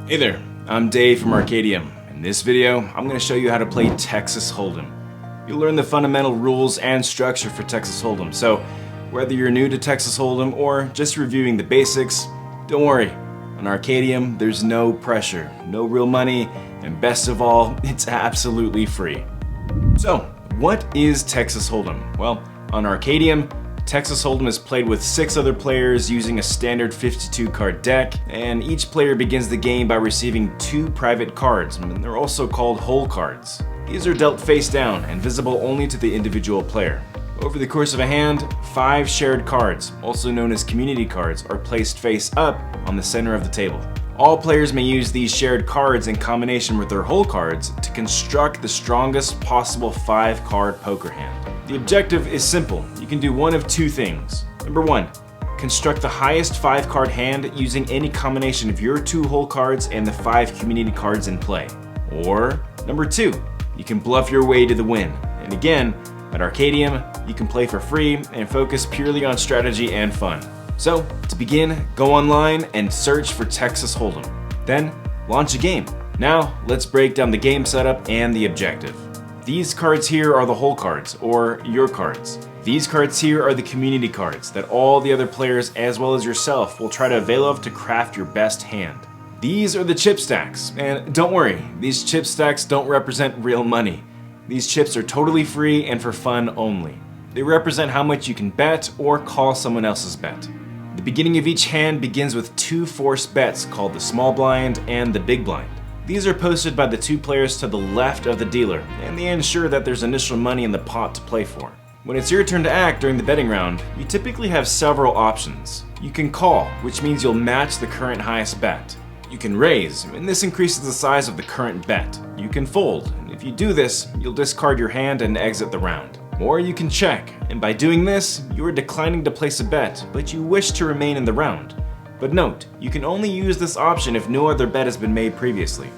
Hey there, I'm Dave from Arkadium. In this video, I'm going to show you how to play Texas Holdem. You'll learn the fundamental rules and structure for Texas Holdem, so whether you're new to Texas Holdem or just reviewing the basics, don't worry. On Arkadium, there's no pressure, no real money, and best of all, it's absolutely free. So, what is Texas Holdem? Well, on Arkadium, Texas Holdem is played with 6 other players using a standard 52 card deck, and each player begins the game by receiving 2 private cards, and they're also called whole cards. These are dealt face down and visible only to the individual player. Over the course of a hand, 5 shared cards, also known as community cards, are placed face up on the center of the table. All players may use these shared cards in combination with their whole cards to construct the strongest possible 5-card poker hand. The objective is simple. You can do one of 2 things. Number 1, construct the highest 5-card hand using any combination of your 2 whole cards and the 5 community cards in play. Or, number 2, you can bluff your way to the win. And again, at Arkadium, you can play for free and focus purely on strategy and fun. So, to begin, go online and search for Texas Holdem. Then, launch a game. Now, let's break down the game setup and the objective. These cards here are the whole cards, or your cards. These cards here are the community cards that all the other players, as well as yourself, will try to avail of to craft your best hand. These are the chip stacks, and don't worry, these chip stacks don't represent real money. These chips are totally free and for fun only. They represent how much you can bet or call someone else's bet. The beginning of each hand begins with 2 forced bets called the small blind and the big blind. These are posted by the 2 players to the left of the dealer, and they ensure that there's initial money in the pot to play for. When it's your turn to act during the betting round, you typically have several options. You can call, which means you'll match the current highest bet. You can raise, and this increases the size of the current bet. You can fold, and if you do this, you'll discard your hand and exit the round. Or you can check, and by doing this, you are declining to place a bet, but you wish to remain in the round. But note, you can only use this option if no other bet has been made previously.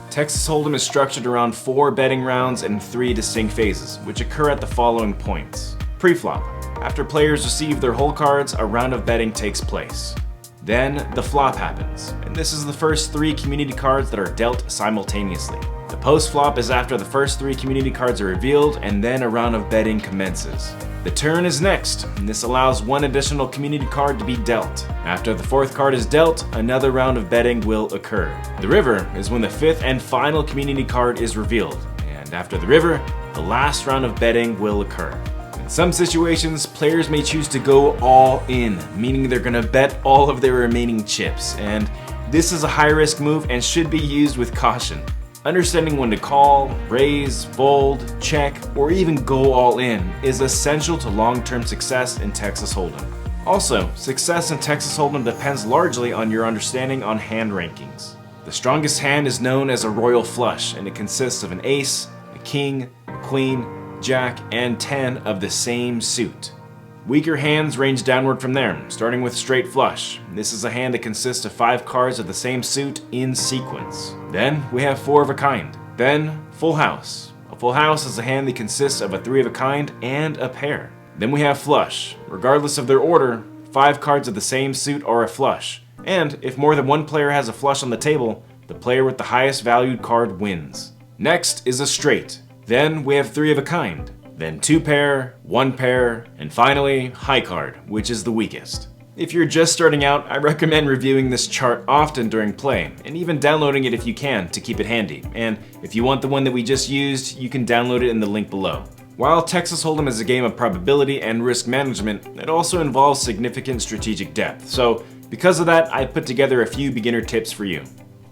Texas Holdem is structured around 4 betting rounds and 3 distinct phases, which occur at the following points. Pre-flop. After players receive their whole cards, a round of betting takes place. Then, the flop happens, and this is the first 3 community cards that are dealt simultaneously. The post-flop is after the first 3 community cards are revealed, and then a round of betting commences. The turn is next, and this allows 1 additional community card to be dealt. After the 4th card is dealt, another round of betting will occur. The river is when the 5th and final community card is revealed, and after the river, the last round of betting will occur. In some situations, players may choose to go all in, meaning they're gonna bet all of their remaining chips, and this is a high-risk move and should be used with caution. Understanding when to call, raise, fold, check, or even go all in is essential to long-term success in Texas Holdem. Also, success in Texas Holdem depends largely on your understanding on hand rankings. The strongest hand is known as a royal flush, and it consists of an ace, a king, a queen, jack, and 10 of the same suit. Weaker hands range downward from there, starting with straight flush. This is a hand that consists of 5 cards of the same suit in sequence. Then we have 4 of a kind. Then full house. A full house is a hand that consists of a 3 of a kind and a pair. Then we have flush. Regardless of their order, 5 cards of the same suit are a flush. And if more than one player has a flush on the table, the player with the highest valued card wins. Next is a straight. Then we have 3 of a kind. Then 2 pair, 1 pair, and finally, high card, which is the weakest. If you're just starting out, I recommend reviewing this chart often during play, and even downloading it if you can to keep it handy. And if you want the one that we just used, you can download it in the link below. While Texas Holdem is a game of probability and risk management, it also involves significant strategic depth. So because of that, I put together a few beginner tips for you.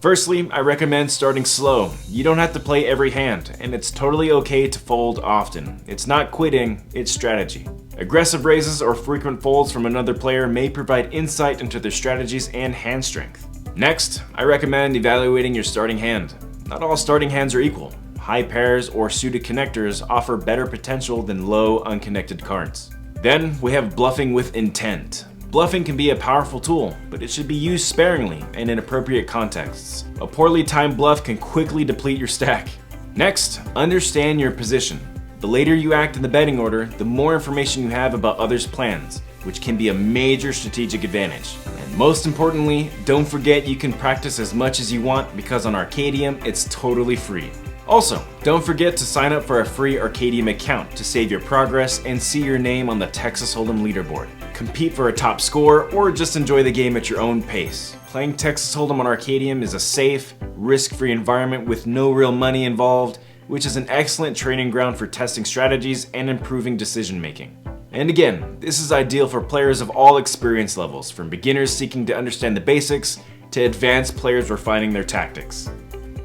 Firstly, I recommend starting slow. You don't have to play every hand, and it's totally okay to fold often. It's not quitting, it's strategy. Aggressive raises or frequent folds from another player may provide insight into their strategies and hand strength. Next, I recommend evaluating your starting hand. Not all starting hands are equal. High pairs or suited connectors offer better potential than low unconnected cards. Then we have bluffing with intent. Bluffing can be a powerful tool, but it should be used sparingly and in appropriate contexts. A poorly timed bluff can quickly deplete your stack. Next, understand your position. The later you act in the betting order, the more information you have about others' plans, which can be a major strategic advantage. And most importantly, don't forget you can practice as much as you want because on Arkadium, it's totally free. Also, don't forget to sign up for a free Arkadium account to save your progress and see your name on the Texas Hold'em leaderboard. Compete for a top score or just enjoy the game at your own pace. Playing Texas Hold'em on Arkadium is a safe, risk-free environment with no real money involved, which is an excellent training ground for testing strategies and improving decision making. And again, this is ideal for players of all experience levels, from beginners seeking to understand the basics to advanced players refining their tactics.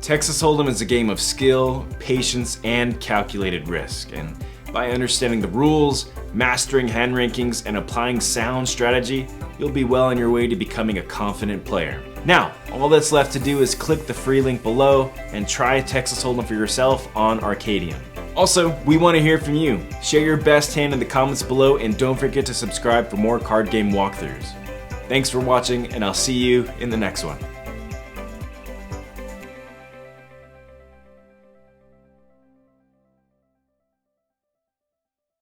Texas Hold'em is a game of skill, patience, and calculated risk, and by understanding the rules, mastering hand rankings, and applying sound strategy, you'll be well on your way to becoming a confident player. Now, all that's left to do is click the free link below and try Texas Hold'em for yourself on Arkadium. Also, we want to hear from you. Share your best hand in the comments below and don't forget to subscribe for more card game walkthroughs. Thanks for watching and I'll see you in the next one.